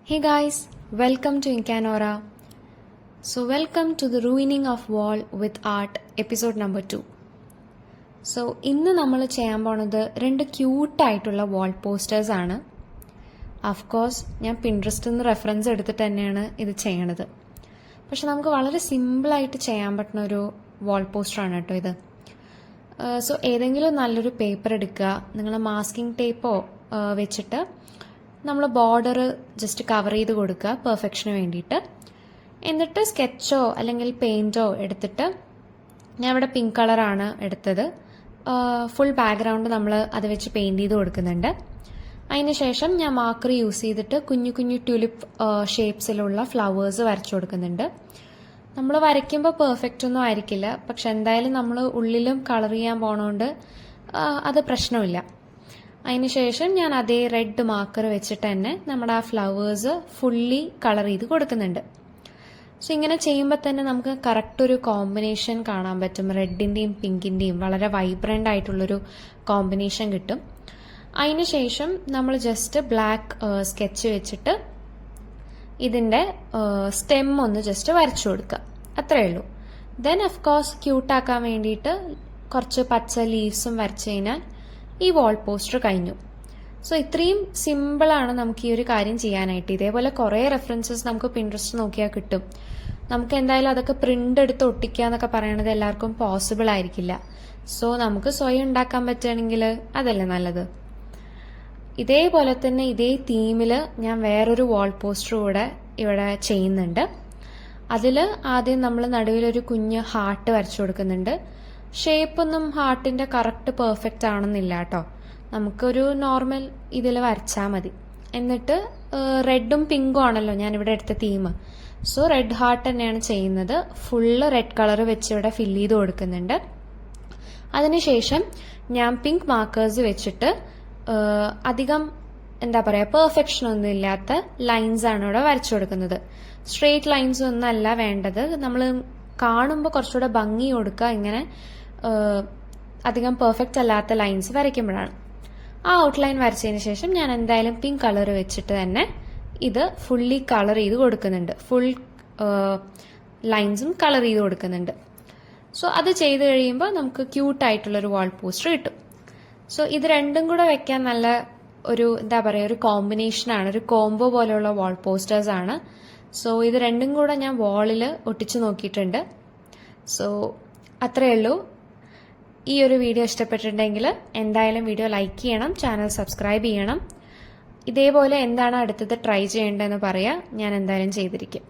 Hey guys, welcome to Incanora. So welcome to the Ruining of Wall with Art episode number 2. So ഇന്ന് നമ്മൾ ചെയ്യാൻ പോണത് രണ്ട് ക്യൂട്ടായിട്ടുള്ള വാൾ posters ആണ്. ഓഫ് കോഴ്സ് ഞാൻ പിൻട്രസ്റ്റിൽ നിന്ന് റെഫറൻസ് എടുത്തിട്ട് തന്നെയാണ് ഇത് ചെയ്യണത്. പക്ഷെ നമുക്ക് വളരെ സിമ്പിളായിട്ട് ചെയ്യാൻ പറ്റുന്ന ഒരു വാൾ പോസ്റ്ററാണ് കേട്ടോ ഇത്. സോ ഏതെങ്കിലും നല്ലൊരു പേപ്പർ എടുക്കുക, നിങ്ങൾ മാസ്കിംഗ് ടേപ്പോ വെച്ചിട്ട് നമ്മൾ ബോർഡർ ജസ്റ്റ് കവർ ചെയ്ത് കൊടുക്കുക പെർഫെക്ഷന് വേണ്ടിയിട്ട്. എന്നിട്ട് സ്കെച്ചോ അല്ലെങ്കിൽ പെയിൻറ്റോ എടുത്തിട്ട്, ഞാൻ ഇവിടെ പിങ്ക് കളറാണ് എടുത്തത്, ഫുൾ ബാക്ക്ഗ്രൗണ്ട് നമ്മൾ അത് വെച്ച് പെയിൻറ് ചെയ്ത് കൊടുക്കുന്നുണ്ട്. അതിനുശേഷം ഞാൻ മാർക്കർ യൂസ് ചെയ്തിട്ട് കുഞ്ഞു കുഞ്ഞു ട്യൂലിപ്പ് ഷേപ്സിലുള്ള ഫ്ലവേഴ്സ് വരച്ചു കൊടുക്കുന്നുണ്ട്. നമ്മൾ വരയ്ക്കുമ്പോൾ പെർഫെക്റ്റ് ഒന്നും ആയിരിക്കില്ല, പക്ഷെ എന്തായാലും നമ്മൾ ഉള്ളിലും കളർ ചെയ്യാൻ പോണോണ്ട് അത് പ്രശ്നമില്ല. അതിനുശേഷം ഞാൻ അതേ റെഡ് മാർക്കർ വെച്ചിട്ട് തന്നെ നമ്മുടെ ആ ഫ്ലവേഴ്സ് ഫുള്ളി കളർ ചെയ്ത് കൊടുക്കുന്നുണ്ട്. സോ ഇങ്ങനെ ചെയ്യുമ്പോൾ തന്നെ നമുക്ക് കറക്റ്റ് ഒരു കോമ്പിനേഷൻ കാണാൻ പറ്റും. റെഡിൻ്റെയും പിങ്കിൻ്റെയും വളരെ വൈബ്രൻ്റ് ആയിട്ടുള്ളൊരു കോമ്പിനേഷൻ കിട്ടും. അതിനുശേഷം നമ്മൾ ജസ്റ്റ് ബ്ലാക്ക് സ്കെച്ച് വെച്ചിട്ട് ഇതിൻ്റെ സ്റ്റെം ഒന്ന് ജസ്റ്റ് വരച്ചു കൊടുക്കുക, അത്രയേ ഉള്ളൂ. ദെൻ ഓഫ് കോഴ്സ് ക്യൂട്ടാക്കാൻ വേണ്ടിയിട്ട് കുറച്ച് പച്ച ലീവ്സും വരച്ചു കഴിഞ്ഞാൽ ഈ വാൾ പോസ്റ്റർ കഴിഞ്ഞു. സോ ഇത്രയും സിമ്പിളാണ് നമുക്ക് ഈ ഒരു കാര്യം ചെയ്യാനായിട്ട്. ഇതേപോലെ കുറേ റെഫറൻസസ് നമുക്ക് പിൻട്രസ്റ്റ് നോക്കിയാൽ കിട്ടും. നമുക്ക് എന്തായാലും അതൊക്കെ പ്രിന്റ് എടുത്ത് ഒട്ടിക്കുക എന്നൊക്കെ പറയണത് എല്ലാവർക്കും പോസിബിൾ ആയിരിക്കില്ല. സോ നമുക്ക് സ്വയം ഉണ്ടാക്കാൻ പറ്റുകയാണെങ്കിൽ അതല്ലേ നല്ലത്. ഇതേപോലെ തന്നെ ഇതേ തീമിൽ ഞാൻ വേറൊരു വാൾ പോസ്റ്റർ കൂടെ ഇവിടെ ചെയ്യുന്നുണ്ട്. അതിൽ ആദ്യം നമ്മൾ നടുവിലൊരു കുഞ്ഞ് ഹാർട്ട് വരച്ചു കൊടുക്കുന്നുണ്ട്. ഷേപ്പൊന്നും ഹാർട്ടിൻ്റെ കറക്റ്റ് പെർഫെക്റ്റ് ആണെന്നില്ല കേട്ടോ, നമുക്കൊരു നോർമൽ ഇതിൽ വരച്ചാൽ മതി. എന്നിട്ട് റെഡും പിങ്കും ആണല്ലോ ഞാനിവിടെ എടുത്ത തീം. സോ റെഡ് ഹാർട്ട് തന്നെയാണ് ചെയ്യുന്നത്. ഫുള്ള് റെഡ് കളർ വെച്ച് ഇവിടെ ഫില്ല് ചെയ്ത് കൊടുക്കുന്നുണ്ട്. അതിനുശേഷം ഞാൻ പിങ്ക് മാർക്കേഴ്സ് വെച്ചിട്ട് അധികം എന്താ പറയുക പെർഫെക്ഷൻ ഒന്നും ഇല്ലാത്ത ലൈൻസ് ആണ് ഇവിടെ വരച്ചു കൊടുക്കുന്നത്. സ്ട്രെയിറ്റ് ലൈൻസ് ഒന്നും അല്ല വേണ്ടത്, നമ്മൾ കാണുമ്പോൾ കുറച്ചുകൂടെ ഭംഗി കൊടുക്കുക ഇങ്ങനെ അധികം പെർഫെക്റ്റ് അല്ലാത്ത ലൈൻസ് വരയ്ക്കുമ്പോഴാണ്. ആ ഔട്ട്ലൈൻ വരച്ചതിന് ശേഷം ഞാൻ എന്തായാലും പിങ്ക് കളർ വെച്ചിട്ട് തന്നെ ഇത് ഫുള്ളി കളർ ചെയ്ത് കൊടുക്കുന്നുണ്ട്. ഫുൾ ലൈൻസും കളർ ചെയ്ത് കൊടുക്കുന്നുണ്ട്. സോ അത് ചെയ്ത് കഴിയുമ്പോൾ നമുക്ക് ക്യൂട്ടായിട്ടുള്ളൊരു വാൾ പോസ്റ്റർ കിട്ടും. സോ ഇത് രണ്ടും കൂടെ വെക്കാൻ നല്ല ഒരു എന്താ പറയുക ഒരു കോമ്പിനേഷനാണ്, ഒരു കോംബോ പോലെയുള്ള വാൾ പോസ്റ്റേഴ്സ് ആണ്. സോ ഇത് രണ്ടും കൂടെ ഞാൻ വാളിൽ ഒട്ടിച്ച് നോക്കിയിട്ടുണ്ട്. സോ അത്രയേ ഉള്ളൂ. ഈ ഒരു വീഡിയോ ഇഷ്ടപ്പെട്ടിട്ടുണ്ടെങ്കിൽ എന്തായാലും വീഡിയോ ലൈക്ക് ചെയ്യണം, ചാനൽ സബ്സ്ക്രൈബ് ചെയ്യണം. ഇതേപോലെ എന്താണ് അടുത്തത് ട്രൈ ചെയ്യേണ്ടതെന്ന് പറയാം, ഞാൻ എന്തായാലും ചെയ്തിരിക്കും.